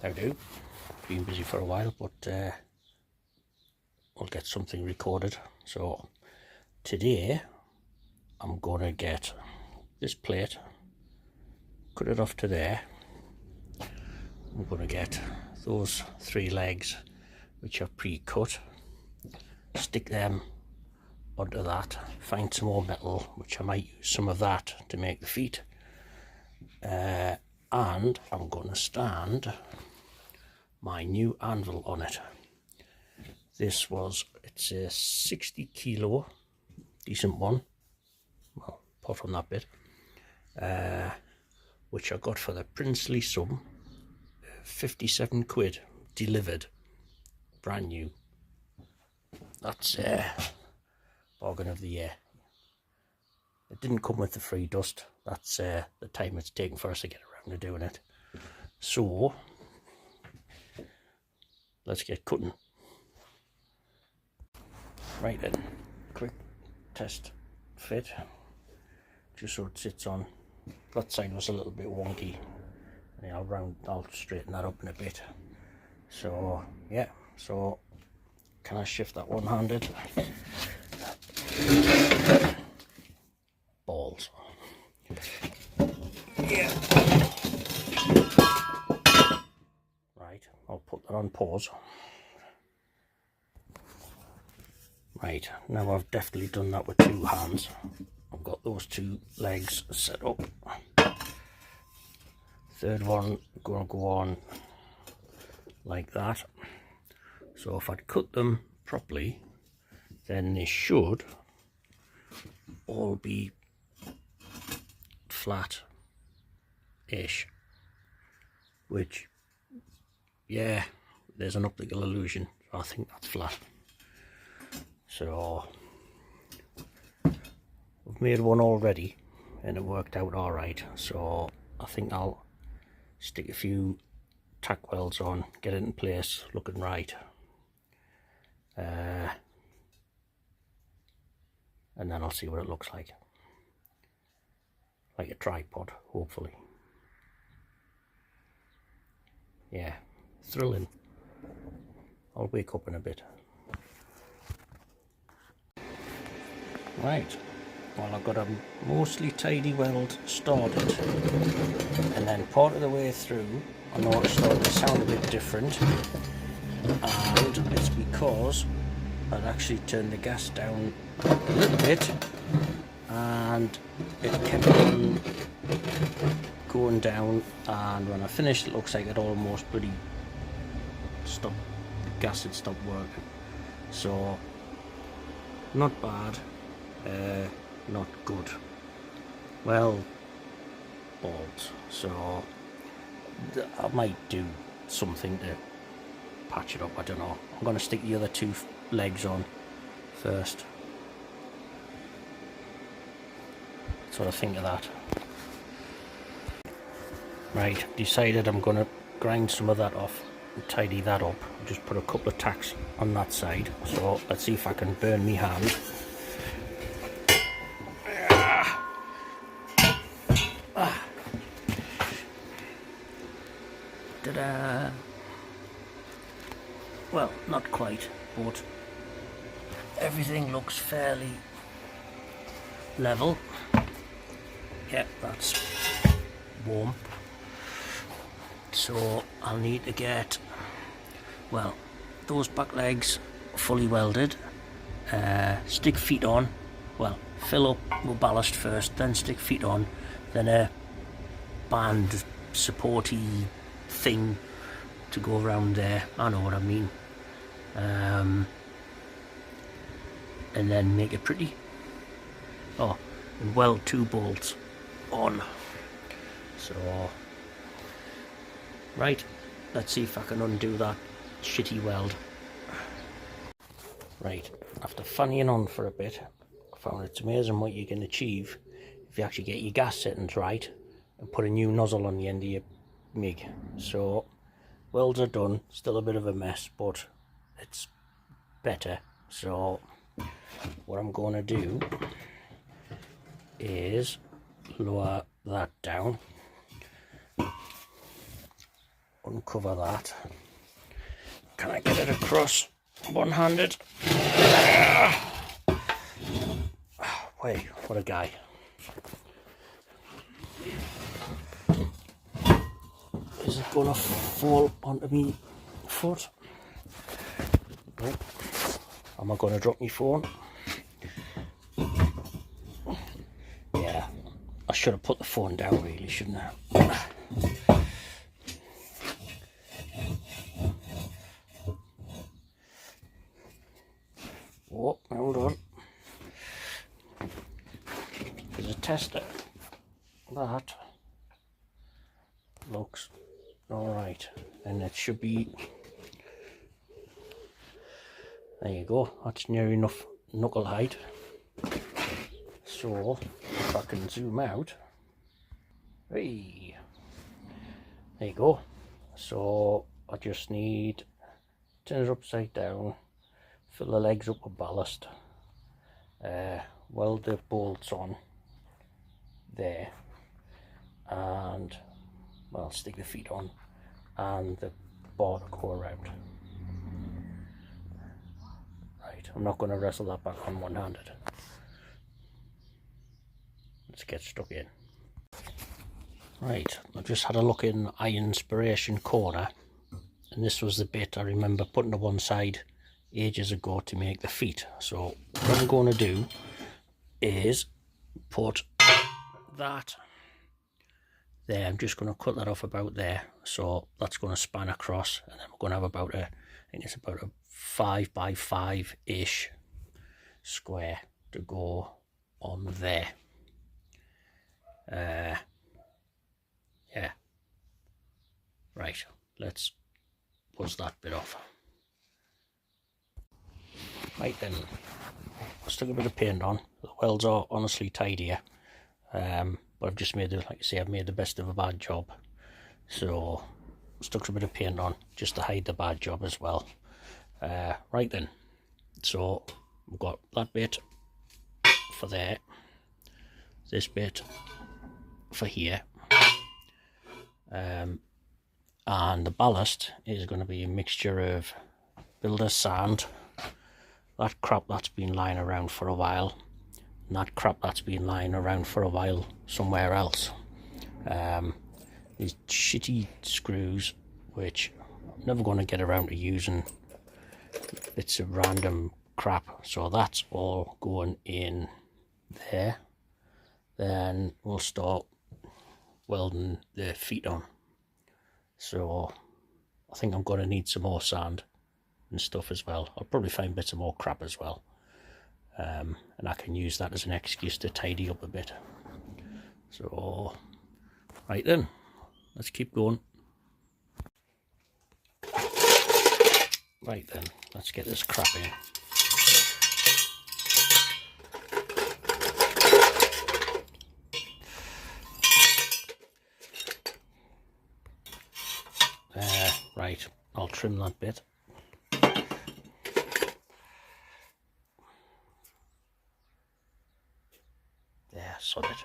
How do? Been busy for a while, but we'll get something recorded. So today I'm going to get this plate, cut it off to there. I'm going to get those 3 legs which are pre-cut, stick them onto that, find some more metal, which I might use some of that to make the feet, and I'm going to stand my new anvil on it. It's a 60 kilo, decent one, well, apart from that bit, which I got for the princely sum, 57 quid, delivered, brand new. That's bargain of the year. It didn't come with the free dust. That's the time it's taken for us to get around to doing it. So let's get cutting. Right then, quick test fit, just so it sits on. That side was a little bit wonky. Yeah, I'll straighten that up in a bit. So yeah, so can I shift that one-handed? Balls. Yeah. Right, I'll put that on pause. Right, now I've definitely done that with 2 hands. I've got those 2 legs set up. Third one going to go on like that. So if I'd cut them properly, then they should all be flat-ish, which, yeah, there's an optical illusion. I think that's flat. So I've made one already and it worked out all right. So I think I'll stick a few tack welds on, get it in place, looking right. And then I'll see what it looks like a tripod, hopefully. Yeah, thrilling. I'll wake up in a bit. Right, well, I've got a mostly tidy weld started, and then part of the way through I noticed it started to sound a bit different, and it's because I'd actually turned the gas down a little bit and it kept on going down, and when I finished it looks like it almost bloody stopped, the gas had stopped working. So not bad, not good, well, balls. So I might do something to patch it up, I don't know. I'm going to stick the other 2 legs on first. That's what I think of that. Right, decided I'm going to grind some of that off and tidy that up. Just put a couple of tacks on that side. So let's see if I can burn me hand. Ta-da! Well, not quite, but everything looks fairly level. Yep, that's warm. So I'll need to get, well, those back legs fully welded, stick feet on, well, fill up with ballast first, then stick feet on, then a band supporty thing to go around there, I know what I mean, and then make it pretty. Oh, and weld 2 bolts on. So right, let's see if I can undo that shitty weld. Right, after fannying on for a bit, I found it's amazing what you can achieve if you actually get your gas settings right and put a new nozzle on the end of your MIG. So welds are done, still a bit of a mess, but it's better. So what I'm going to do is lower that down uncover that. Can I get it across one-handed? Wait, what a guy. Is it gonna fall onto me foot? Nope. Am I gonna drop my phone? Yeah, I should have put the phone down really, shouldn't I? Oh, hold on. There's a tester. That looks alright, and it should be, there you go, that's near enough knuckle height. So if I can zoom out, hey, there you go. So I just need, turn it upside down, fill the legs up with ballast, weld the bolts on there, and well, stick the feet on and the bar to go around. Right, I'm not going to wrestle that back on one-handed. Let's get stuck in. Right, I've just had a look in Eye Inspiration corner, and this was the bit I remember putting to one side ages ago to make the feet. So what I'm going to do is put that there. I'm just going to cut that off about there, so that's going to span across, and then we're going to have about a, I think it's about a 5 by 5 ish square to go on there. Yeah, right, let's buzz that bit off. Right then, I stuck a bit of paint on. The welds are honestly tidier, but I've just made the, like I say, I've made the best of a bad job, so stuck a bit of paint on just to hide the bad job as well. Right then, so we've got that bit for there, this bit for here, and the ballast is going to be a mixture of builder's sand, that crap that's been lying around for a while, and that crap that's been lying around for a while somewhere else. These shitty screws which I'm never going to get around to using, bits of random crap, so that's all going in there. Then we'll start welding the feet on. So I think I'm going to need some more sand and stuff as well. I'll probably find bits of more crap as well, and I can use that as an excuse to tidy up a bit. So right then, let's keep going. Right then, let's get this crap in. Right, I'll trim that bit. There, sod it.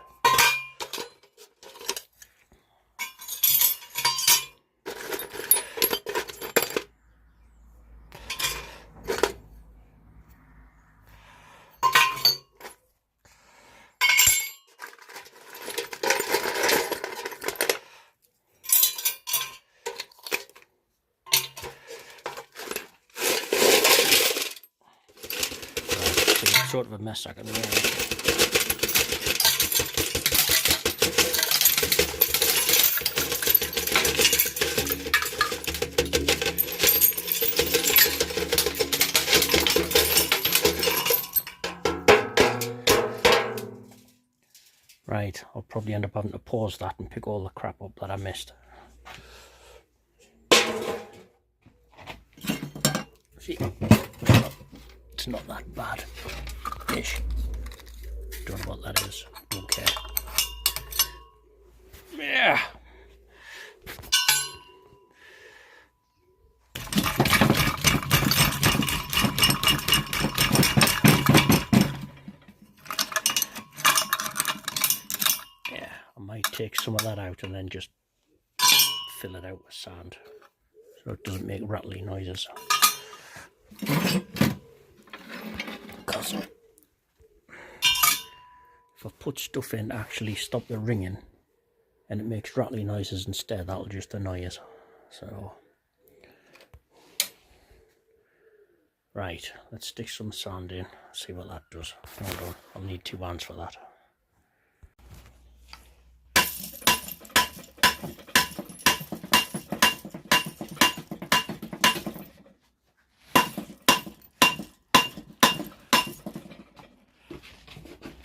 Sort of a mess I can make. Right, I'll probably end up having to pause that and pick all the crap up that I missed. See, it's not that bad. Ish. Don't know what that is. Okay. Yeah. Yeah, I might take some of that out and then just fill it out with sand so it doesn't make rattly noises. Because if I put stuff in to actually stop the ringing and it makes rattly noises instead, that'll just annoy us. So, right, let's stick some sand in, see what that does. Hold on, I'll need 2 hands for that.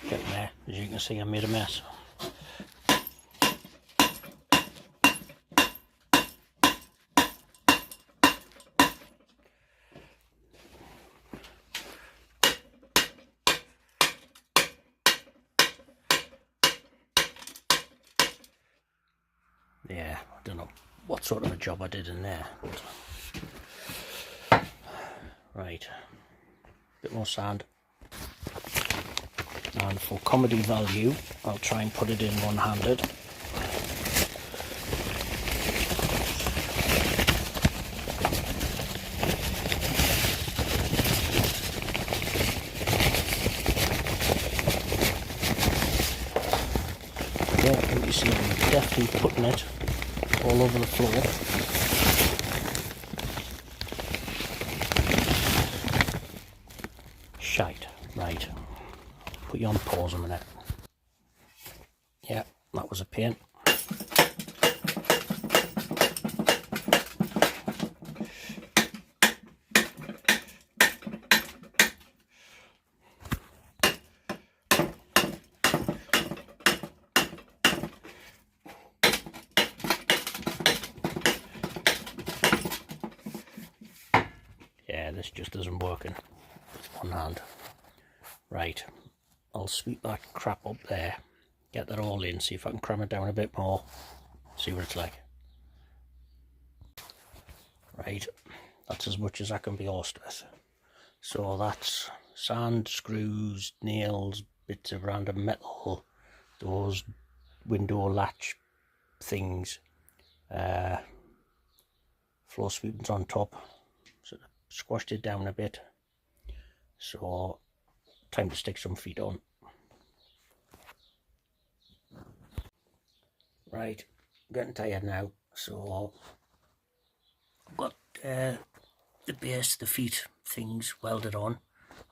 Getting there, as you can see I made a mess. Yeah, I don't know what sort of a job I did in there. But... right, bit more sand. And for comedy value, I'll try and put it in one-handed. Yeah, you see I'm definitely putting it all over the floor. Shite, right. Put you on pause a minute. Yeah, that was a pain. Yeah, this just isn't working with one hand. Right, I'll sweep that crap up there, get that all in, see if I can cram it down a bit more, see what it's like. Right, that's as much as I can be arsed with. So that's sand, screws, nails, bits of random metal, those window latch things, floor sweepings on top, so squashed it down a bit. So time to stick some feet on. Right, I'm getting tired now, so I've got the base, the feet things welded on.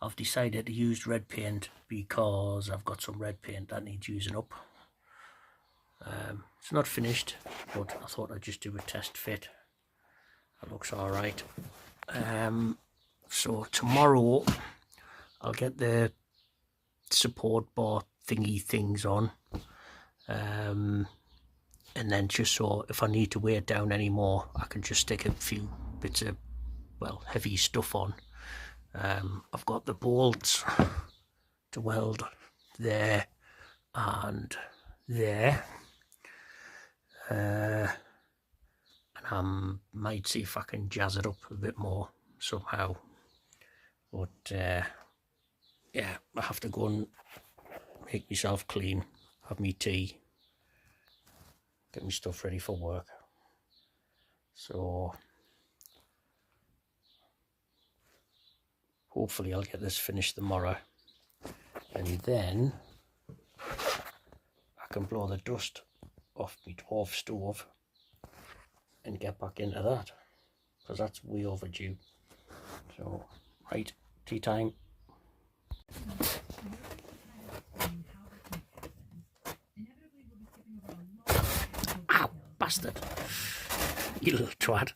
I've decided to use red paint because I've got some red paint that needs using up. It's not finished, but I thought I'd just do a test fit. That looks alright. So tomorrow I'll get the support bar thingy things on, and then just so if I need to weigh it down anymore, I can just stick a few bits of, well, heavy stuff on. I've got the bolts to weld there and there, and I might see if I can jazz it up a bit more somehow, but yeah, I have to go and make myself clean, have me tea, get my stuff ready for work. So hopefully I'll get this finished tomorrow, and then I can blow the dust off my dwarf stove and get back into that, because that's way overdue. So right, tea time. Ow, bastard, you little twat.